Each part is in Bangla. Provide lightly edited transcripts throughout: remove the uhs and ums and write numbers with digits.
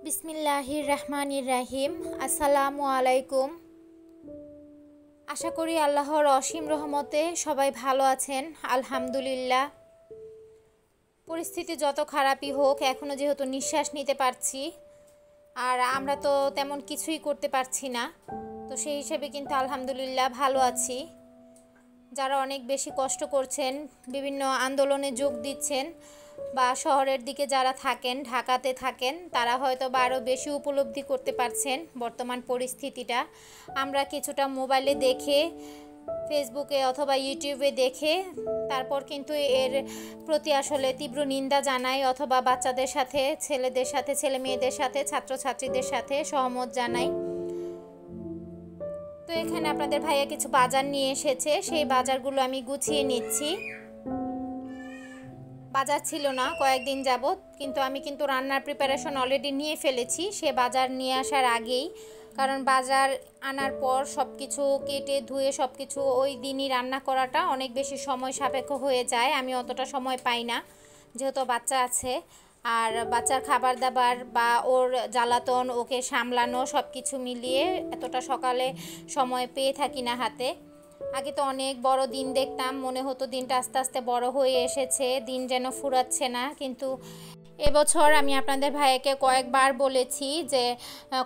বিসমিল্লাহির রহমানির রাহিম। আসসালামু আলাইকুম। আশা করি আল্লাহর অসীম রহমতে সবাই ভালো আছেন। আলহামদুলিল্লাহ। পরিস্থিতি যত খারাপই হোক, এখনও যেহেতু নিঃশ্বাস নিতে পারছি, আর আমরা তো তেমন কিছুই করতে পারছি না, তো সেই হিসেবে কিন্তু আলহামদুলিল্লাহ ভালো আছি। যারা অনেক বেশি কষ্ট করছেন, বিভিন্ন আন্দোলনে যোগ দিচ্ছেন, বা শহরের দিকে যারা থাকেন, ঢাকাতে থাকেন, তারা হয়তো বা আরও বেশি উপলব্ধি করতে পারছেন বর্তমান পরিস্থিতিটা। আমরা কিছুটা মোবাইলে দেখে, ফেসবুকে অথবা ইউটিউবে দেখে তারপর কিন্তু এর প্রতি আসলে তীব্র নিন্দা জানাই, অথবা বাচ্চাদের সাথে, ছেলেদের সাথে, ছেলে মেয়েদের সাথে, ছাত্রছাত্রীদের সাথে সহমত জানাই। তো এখানে আপনাদের ভাইয়া কিছু বাজার নিয়ে এসেছে, সেই বাজারগুলো আমি গুছিয়ে নিচ্ছি। বাজার ছিল না কয়েকদিন যাবত, কিন্তু আমি কিন্তু রান্নার প্রিপারেশন অলরেডি নিয়ে ফেলেছি সে বাজার নিয়ে আসার আগেই। কারণ বাজার আনার পর সব কিছু কেটে ধুয়ে সব কিছু ওই দিনই রান্না করাটা অনেক বেশি সময় সাপেক্ষ হয়ে যায়। আমি অতটা সময় পাই না, যেহেতু বাচ্চা আছে, আর বাচ্চার খাবার দাবার বা ওর জ্বালাতন, ওকে সামলানো, সব কিছু মিলিয়ে এতটা সকালে সময় পেয়ে থাকি না হাতে। আগে তো অনেক বড় দিন দেখতাম, মনে হতো দিনটা আস্তে আস্তে বড় হয়ে এসেছে, দিন যেন ফুরাচ্ছে না। কিন্তু এবছর আমি আপনাদের ভাইয়াকে কয়েকবার বলেছি যে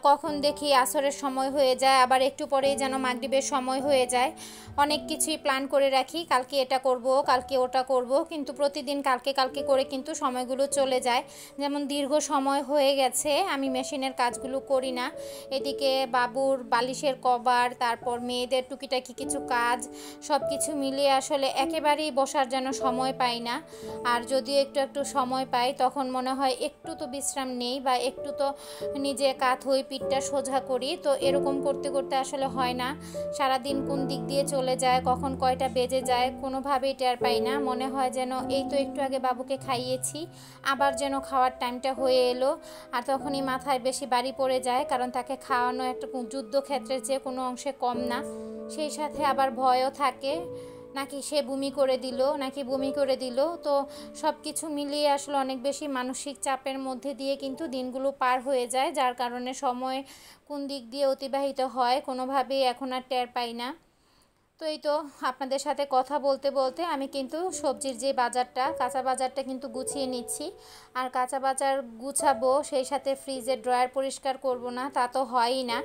কখন দেখি আসরের সময় হয়ে যায়, আবার একটু পরেই যেন মাগরিবের সময় হয়ে যায়। অনেক কিছুই প্ল্যান করে রাখি, কালকে এটা করব, কালকে ওটা করব, কিন্তু প্রতিদিন কালকে কালকে করে কিন্তু সময়গুলো চলে যায়। যেমন দীর্ঘ সময় হয়ে গেছে আমি মেশিনের কাজগুলো করি না। এদিকে বাবুর বালিশের কভার, তারপর মেয়েদের টুকিটাকি কিছু কাজ, সব কিছু মিলিয়ে আসলে একেবারেই বসার যেন সময় পাই না। আর যদি একটু একটু সময় পাই, তখন মনে হয় একটু তো বিশ্রাম নেই, বা একটু তো নিজে কাত হই, পিঠটা সোজা করি। তো এরকম করতে করতে আসলে হয় না। সারাদিন কোন দিক দিয়ে চলে যায়, কখন কয়টা বেজে যায়, কোনোভাবেই টের পাই না। মনে হয় যেন এই তো একটু আগে বাবুকে খাইয়েছি, আবার যেন খাওয়ার টাইমটা হয়ে এলো। আর তখনই মাথায় বেশি বাড়ি পড়ে যায়, কারণ তাকে খাওয়ানো একটা যুদ্ধক্ষেত্রের চেয়ে কোনো অংশে কম না। সেই সাথে আবার ভয়ও থাকে, নাকি সে বমি করে দিল, নাকি বমি করে দিল। তো সব কিছু মিলিয়ে আসলে অনেক বেশি মানসিক চাপের মধ্যে দিয়ে কিন্তু দিনগুলো পার হয়ে যায়, যার কারণে সময় কোন দিক দিয়ে অতিবাহিত হয় কোনোভাবেই এখন আর টের পাই না। তো এই তো আপনাদের সাথে কথা বলতে বলতে আমি কিন্তু সবজির যে বাজারটা, কাঁচা বাজারটা কিন্তু গুছিয়ে নিচ্ছি। আর কাঁচা বাজার গুছাবো, সেই সাথে ফ্রিজের ড্রয়ার পরিষ্কার করব না, তা তো হয়ই না।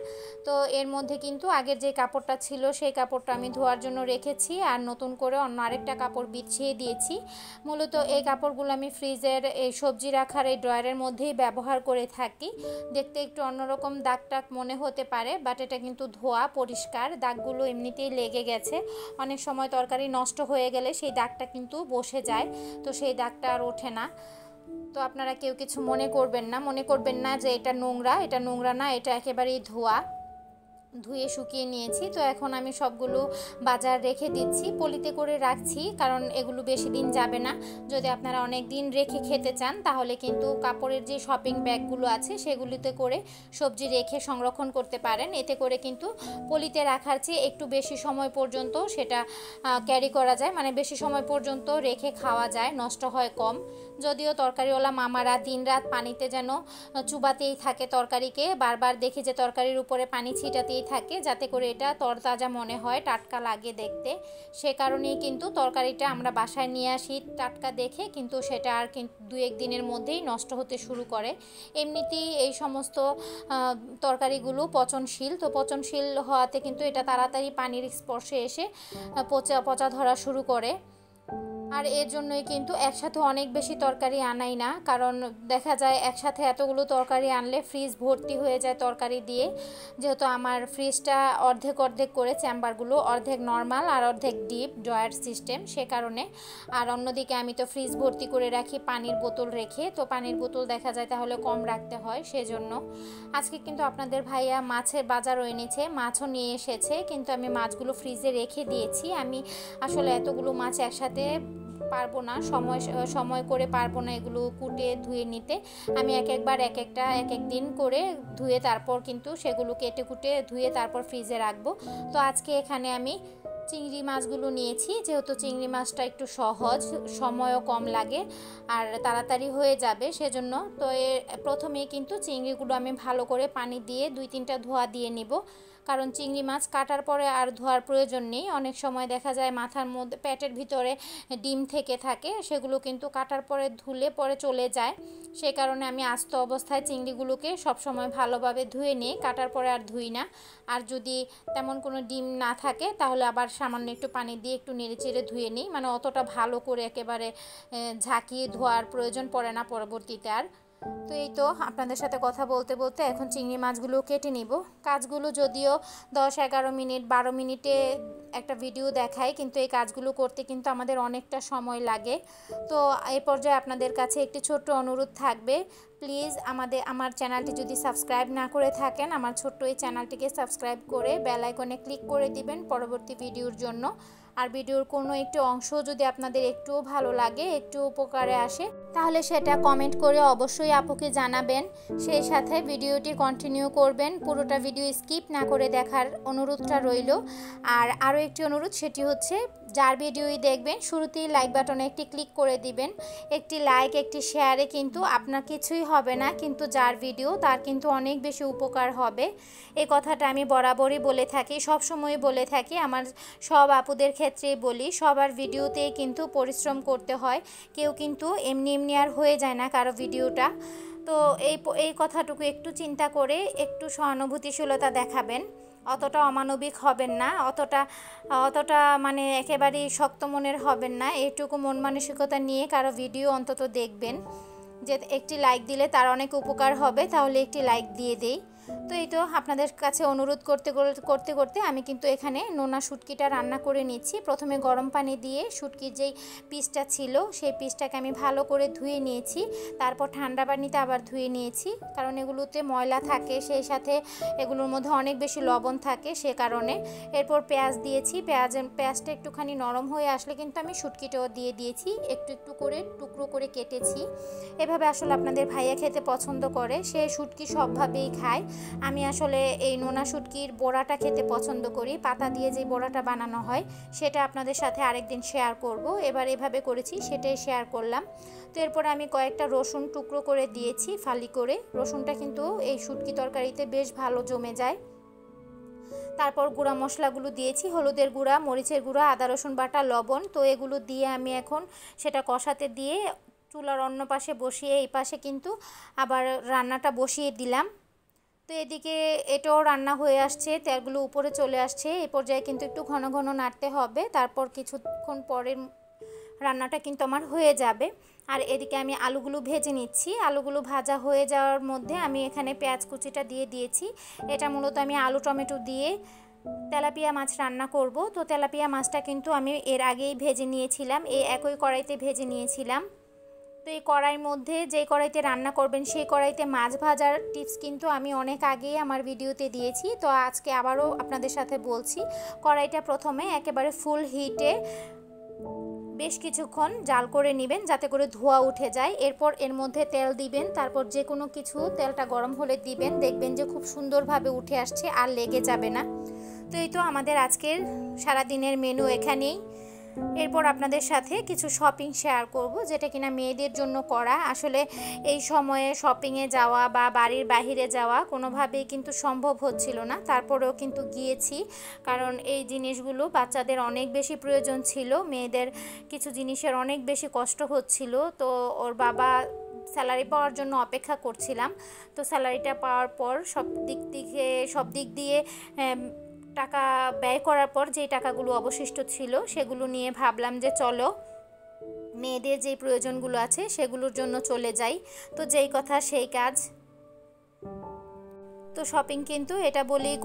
তো এর মধ্যে কিন্তু আগের যে কাপড়টা ছিল সেই কাপড়টা আমি ধোয়ার জন্য রেখেছি, আর নতুন করে অন্য আরেকটা কাপড় বিছিয়ে দিয়েছি। মূলত এই কাপড়গুলো আমি ফ্রিজের এই সবজি রাখার এই ড্রয়ারের মধ্যেই ব্যবহার করে থাকি। দেখতে একটু অন্যরকম দাগ টাগ মনে হতে পারে, বাট এটা কিন্তু ধোয়া পরিষ্কার। দাগগুলো এমনিতেই লেগে গেছে। অনেক সময় তরকারি নষ্ট হয়ে গেলে সেই দাগটা কিন্তু বসে যায়, তো সেই দাগটা আর ওঠে না। তো আপনারা কেউ কিছু মনে করবেন না যে এটা নোংরা, এটা নোংরা না, এটা একেবারেই ধোয়া। ধুয়ে শুকিয়ে নিয়েছি। তো এখন আমি সবগুলো বাজার রেখে দিচ্ছি, পলিতে করে রাখছি, কারণ এগুলো বেশি দিন যাবে না। যদি আপনারা অনেক দিন রেখে খেতে চান, তাহলে কিন্তু কাপড়ের যে শপিং ব্যাগগুলো আছে সেগুলিতে করে সবজি রেখে সংরক্ষণ করতে পারেন। এতে করে কিন্তু পলিতে রাখার চেয়ে একটু বেশি সময় পর্যন্ত সেটা ক্যারি করা যায়, মানে বেশি সময় পর্যন্ত রেখে খাওয়া যায়, নষ্ট হয় কম। যদিও তরকারিওয়ালা মামারা দিনরাত পানিতে যেন চুবাতেই থাকে তরকারিকে, বারবার দেখি যে তরকারির উপরে পানি ছিটাতেই থাকে, যাতে করে এটা তরতাজা মনে হয়, টাটকা লাগে দেখতে। সে কারণেই কিন্তু তরকারিটা আমরা বাসায় নিয়ে আসি টাটকা দেখে, কিন্তু সেটা আর কিন্তু 2-1 দিনের মধ্যেই নষ্ট হতে শুরু করে। এমনিতেই এই সমস্ত তরকারিগুলো পচনশীল, তো পচনশীল হওয়াতে কিন্তু এটা তাড়াতাড়ি পানির স্পর্শে এসে পচা ধরা শুরু করে। আর এর জন্যই কিন্তু একসাথে অনেক বেশি তরকারি আনাই না, কারণ দেখা যায় একসাথে এতগুলো তরকারি আনলে ফ্রিজ ভর্তি হয়ে যায় তরকারি দিয়ে। যেহেতু আমার ফ্রিজটা অর্ধেক অর্ধেক করে, চেম্বারগুলো অর্ধেক নর্মাল আর অর্ধেক ডিপ ড্রয়ার সিস্টেম, সে কারণে। আর অন্যদিকে আমি তো ফ্রিজ ভর্তি করে রাখি পানির বোতল রেখে, তো পানির বোতল দেখা যায় তাহলে কম রাখতে হয়, সেজন্য। আজকে কিন্তু আপনাদের ভাইয়া মাছের বাজারও এনেছে, মাছও নিয়ে এসেছে, কিন্তু আমি মাছগুলো ফ্রিজে রেখে দিয়েছি। আমি আসলে এতগুলো মাছ একসাথে পারবো না, সময় করে পারবো না এগুলো কুটে ধুয়ে নিতে। আমি এক এক দিন করে ধুয়ে তারপর কিন্তু সেগুলো কেটে কুটে ধুয়ে তারপর ফ্রিজে রাখবো। তো আজকে এখানে আমি চিংড়ি মাছগুলো নিয়েছি, যেহেতু চিংড়ি মাছটা একটু সহজ, সময়ও কম লাগে আর তাড়াতাড়ি হয়ে যাবে সেজন্য। তো প্রথমেই কিন্তু চিংড়িগুলো আমি ভালো করে পানি দিয়ে 2-3টা ধোয়া দিয়ে নিব, কারণ চিংড়ি মাছ কাটার পরে আর ধোয়ার প্রয়োজন নেই। অনেক সময় দেখা যায় মাথার মধ্যে পেটের ভিতরে ডিম থেকে থাকে, সেগুলো কিন্তু কাটার পরে ধুলে পরে চলে যায়। সেই কারণে আমি আস্ত অবস্থায় চিংড়িগুলোকে সবসময় ভালোভাবে ধুয়ে নিই, কাটার পরে আর ধুই না। আর যদি তেমন কোনো ডিম না থাকে তাহলে আবার সামান্য একটু পানি দিয়ে একটু নেড়েচেড়ে ধুয়ে নিই, মানে অতটা ভালো করে একেবারে ঝাঁকিয়ে ধোয়ার প্রয়োজন পড়ে না পরবর্তীতে আর। তো এই তো আপনাদের সাথে কথা বলতে বলতে এখন চিংড়ি মাছগুলো কেটে নিব। কাজগুলো যদিও 10-11 মিনিট 12 মিনিটে একটা ভিডিও দেখায়, কিন্তু এই কাজগুলো করতে কিন্তু আমাদের অনেকটা সময় লাগে। তো এই পর্যায়ে আপনাদের কাছে একটি ছোট্ট অনুরোধ থাকবে, প্লিজ আমার চ্যানেলটি যদি সাবস্ক্রাইব না করে থাকেন, আমার ছোট্ট এই চ্যানেলটিকে সাবস্ক্রাইব করে বেল আইকনে ক্লিক করে দিবেন পরবর্তী ভিডিওর জন্য। আর ভিডিওর কোনো একটি অংশ যদি আপনাদের একটুও ভালো লাগে, একটু উপকারে আসে, তাহলে সেটা কমেন্ট করে অবশ্যই আপুকে জানাবেন। সেই সাথে ভিডিওটি কন্টিনিউ করবেন, পুরোটা ভিডিও স্কিপ না করে দেখার অনুরোধটা রইল। আর আরও একটি অনুরোধ, সেটি হচ্ছে যার ভিডিওই দেখবেন শুরুতেই লাইক বাটনে একটি ক্লিক করে দিবেন। একটি লাইক একটি শেয়ারে কিন্তু আপনার কিছুই হবে না, কিন্তু যার ভিডিও তার কিন্তু অনেক বেশি উপকার হবে। এই কথাটা আমি বরাবরই বলে থাকি, সব সময় বলে থাকি, আমার সব আপুদের ক্ষেত্রেই বলি, সবার ভিডিওতেই কিন্তু পরিশ্রম করতে হয়, কেউ কিন্তু এমনি এমনি আর হয়ে যায় না কারো ভিডিওটা। তো এই কথাটুকু একটু চিন্তা করে একটু সহানুভূতিশীলতা দেখাবেন, অতটা অমানবিক হবেন না, অতটা মানে একেবারেই শক্ত মনের হবেন না। এইটুকু মন মানসিকতা নিয়ে কারো ভিডিও অন্তত দেখবেন, যে একটি লাইক দিলে তার অনেক উপকার হবে, তাহলে একটি লাইক দিয়ে দেই। তো এই তো আপনাদের কাছে অনুরোধ করতে করতে আমি কিন্তু এখানে নোনা শুটকিটা রান্না করে নিচ্ছি। প্রথমে গরম পানি দিয়ে শুটকির যেই পিসটা ছিল সেই পিসটাকে আমি ভালো করে ধুয়ে নিয়েছি, তারপর ঠান্ডা পানিতে আবার ধুয়ে নিয়েছি, কারণ এগুলোতে ময়লা থাকে, সেই সাথে এগুলোর মধ্যে অনেক বেশি লবণ থাকে, সে কারণে। এরপর পেঁয়াজ দিয়েছি, পেঁয়াজটা একটুখানি নরম হয়ে আসলে কিন্তু আমি শুটকিটাও দিয়ে দিয়েছি, একটু একটু করে টুকরো করে কেটেছি। এভাবে আসলে আপনাদের ভাইয়া খেতে পছন্দ করে, সে শুটকি সবভাবেই খায়। আমি আসলে এই নোনা শুটকির বড়াটা খেতে পছন্দ করি, পাতা দিয়ে যে বড়াটা বানানো হয় সেটা আপনাদের সাথে আরেকদিন শেয়ার করব। এবার এভাবে করেছি সেটাই শেয়ার করলাম। তো এরপর আমি কয়েকটা রসুন টুকরো করে দিয়েছি ফালি করে, রসুনটা কিন্তু এই শুটকি তরকারিতে বেশ ভালো জমে যায়। তারপর গুঁড়া মশলাগুলো দিয়েছি, হলুদের গুঁড়া, মরিচের গুঁড়া, আদা রসুন বাটা, লবণ। তো এগুলো দিয়ে আমি এখন সেটা কষাতে দিয়ে চুলার অন্য পাশে বসিয়ে এই পাশে কিন্তু আবার রান্নাটা বসিয়ে দিলাম। তো এদিকে এটাও রান্না হয়ে আসছে, তেলগুলো উপরে চলে আসছে, এই পর্যায়ে কিন্তু একটু ঘন ঘন নাড়তে হবে, তারপর কিছুক্ষণ পরের রান্নাটা কিন্তু আমার হয়ে যাবে। আর এদিকে আমি আলুগুলো ভেজে নিচ্ছি, আলুগুলো ভাজা হয়ে যাওয়ার মধ্যে আমি এখানে পেঁয়াজ কুচিটা দিয়ে দিয়েছি। এটা মূলত আমি আলু টমেটো দিয়ে তেলাপিয়া মাছ রান্না করব। তো তেলাপিয়া মাছটা কিন্তু আমি এর আগেই ভেজে নিয়েছিলাম, এই একই কড়াইতে ভেজে নিয়েছিলাম। তো এই কড়াইয়ের মধ্যে যে কড়াইতে রান্না করবেন সেই কড়াইতে মাছ ভাজার টিপস কিন্তু আমি অনেক আগেই আমার ভিডিওতে দিয়েছি, তো আজকে আবারও আপনাদের সাথে বলছি। কড়াইটা প্রথমে একেবারে ফুল হিটে বেশ কিছুক্ষণ জাল করে নেবেন যাতে করে ধোঁয়া উঠে যায়। এরপর এর মধ্যে তেল দিবেন, তারপর যে কোনো কিছু তেলটা গরম হলে দিবেন, দেখবেন যে খুব সুন্দরভাবে উঠে আসছে আর লেগে যাবে না। তো এই তো আমাদের আজকের সারাদিনের মেনু এখানেই। এরপর আপনাদের সাথে কিছু শপিং শেয়ার করব, যেটা কিনা মেয়েদের জন্য করা। আসলে এই সময়ে শপিংয়ে যাওয়া বা বাড়ির বাইরে যাওয়া কোনোভাবেই কিন্তু সম্ভব হচ্ছিল না, তারপরেও কিন্তু গিয়েছি, কারণ এই জিনিসগুলো বাচ্চাদের অনেক বেশি প্রয়োজন ছিল, মেয়েদের কিছু জিনিসের অনেক বেশি কষ্ট হচ্ছিল। তো ওর বাবা স্যালারি পাওয়ার জন্য অপেক্ষা করছিলাম। তো স্যালারিটা পাওয়ার পর সব দিক দিয়ে টাকা ব্যয় করার পর যে টাকাগুলো অবশিষ্ট ছিল সেগুলো নিয়ে ভাবলাম যে চলো মেয়েদের যে প্রয়োজনগুলো আছে সেগুলোর জন্য চলে যাই। তো যেই কথা সেই কাজ। তো শপিং কিন্তু এটা বলেই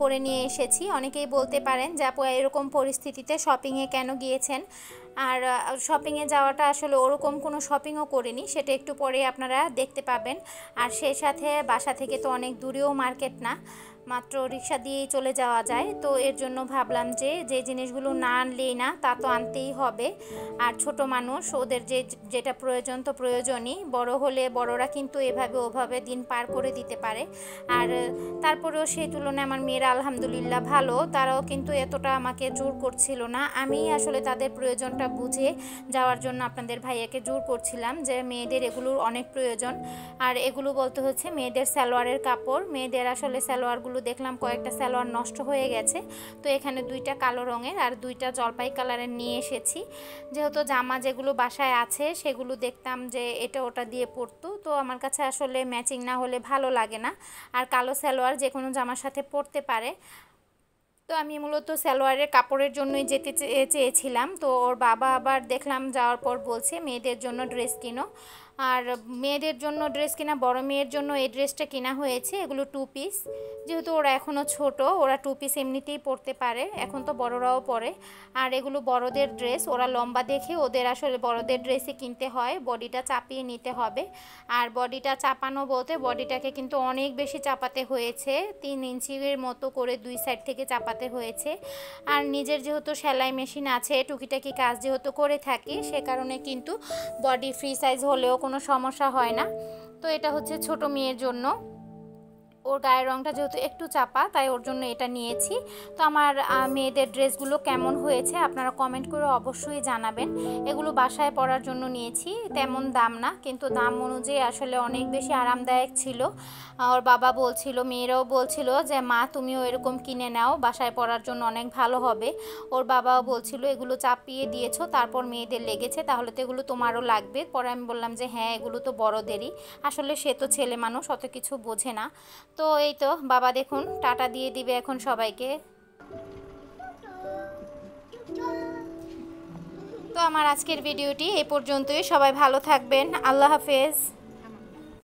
করে নিয়ে এসেছি। অনেকেই বলতে পারেন যে আপু এরকম পরিস্থিতিতে শপিংয়ে কেন গিয়েছেন, আর শপিংয়ে যাওয়াটা আসলে ওরকম কোনো শপিংও করিনি, সেটা একটু পরে আপনারা দেখতে পাবেন। আর সেই সাথে বাসা থেকে তো অনেক দূরেও মার্কেট না, মাত্র রিক্সা দিয়েই চলে যাওয়া যায়। তো এর জন্য ভাবলাম যে যে জিনিসগুলো না আনলেই না, তা তো আনতেই হবে। আর ছোট মানুষ, ওদের যেটা প্রয়োজন তো প্রয়োজনই। বড় হলে বড়রা কিন্তু এভাবে ওভাবে দিন পার করে দিতে পারে। আর তারপরেও সেই তুলনায় আমার মেয়েরা আলহামদুলিল্লাহ ভালো, তারাও কিন্তু এতটা আমাকে জোর করছিল না। আমি আসলে তাদের প্রয়োজনটা বুঝে যাওয়ার জন্য আপনাদের ভাইয়াকে জোর করছিলাম যে মেয়েদের এগুলোর অনেক প্রয়োজন। আর এগুলো বলতে হচ্ছে মেয়েদের সালোয়ারের কাপড়। মেয়েদের আসলে সালোয়ারগুলো দেখলাম কয়েকটা সালোয়ার নষ্ট হয়ে গেছে, তো এখানে 2টা কালো রঙের আর 2টা জলপাই কালারের নিয়ে এসেছি। যেহেতু জামা যেগুলো বাসায় আছে সেগুলো দেখতাম যে এটা ওটা দিয়ে পরতো, তো আমার কাছে আসলে ম্যাচিং না হলে ভালো লাগে না। আর কালো সালোয়ার যে কোনো জামার সাথে পরতে পারে। তো আমি মূলত সালোয়ারের কাপড়ের জন্যই যেতে চেয়েছিলাম। তো ওর বাবা আবার দেখলাম যাওয়ার পর বলছে মেয়েদের জন্য ড্রেস কিনো। আর মেয়েদের জন্য ড্রেস কিনা, বড় মেয়ের জন্য এই ড্রেসটা কেনা হয়েছে। এগুলো 2 পিস, যেহেতু ওরা এখনও ছোট, ওরা 2 পিস এমনিতেই পরতে পারে, এখন তো বড়রাও পরে। আর এগুলো বড়দের ড্রেস, ওরা লম্বা দেখে ওদের আসলে বড়দের ড্রেসই কিনতে হয়, বডিটা চাপিয়ে নিতে হবে। আর বডিটা চাপানো বলতে বডিটাকে কিন্তু অনেক বেশি চাপাতে হয়েছে, 3 ইঞ্চির মতো করে 2 সাইড থেকে চাপাতে হয়েছে। আর নিজের যেহেতু সেলাই মেশিন আছে, টুকিটাকি কাজ যেহেতু করে থাকি, সে কারণে কিন্তু বডি ফ্রি সাইজ হলেও কোনো সমস্যা হয় না। তো এটা হচ্ছে ছোট মেয়ের জন্য, ওর গায়ের রঙটা যেহেতু একটু চাপা, তাই ওর জন্য এটা নিয়েছি। তো আমার মেয়েদের ড্রেসগুলো কেমন হয়েছে আপনারা কমেন্ট করে অবশ্যই জানাবেন। এগুলো বাসায় পরার জন্য নিয়েছি, তেমন দাম না, কিন্তু দাম অনুযায়ী আসলে অনেক বেশি আরামদায়ক ছিল। ওর বাবা বলছিল, মেয়েরাও বলছিল যে মা তুমিও এরকম কিনে নাও, বাসায় পরার জন্য অনেক ভালো হবে। ওর বাবাও বলছিল এগুলো চাপিয়ে দিয়েছো তারপর মেয়েদের লেগেছে, তাহলে তো এগুলো তোমারও লাগবে। পরে আমি বললাম যে হ্যাঁ এগুলো তো বড়দেরই, আসলে সে তো ছেলে মানুষ, অত কিছু বোঝে না। তো এই তো বাবা দেখুন টাটা দিয়ে দিবে এখন সবাইকে। তো আমার আজকের ভিডিওটি এই পর্যন্তই, সবাই ভালো থাকবেন, আল্লাহ হাফেজ।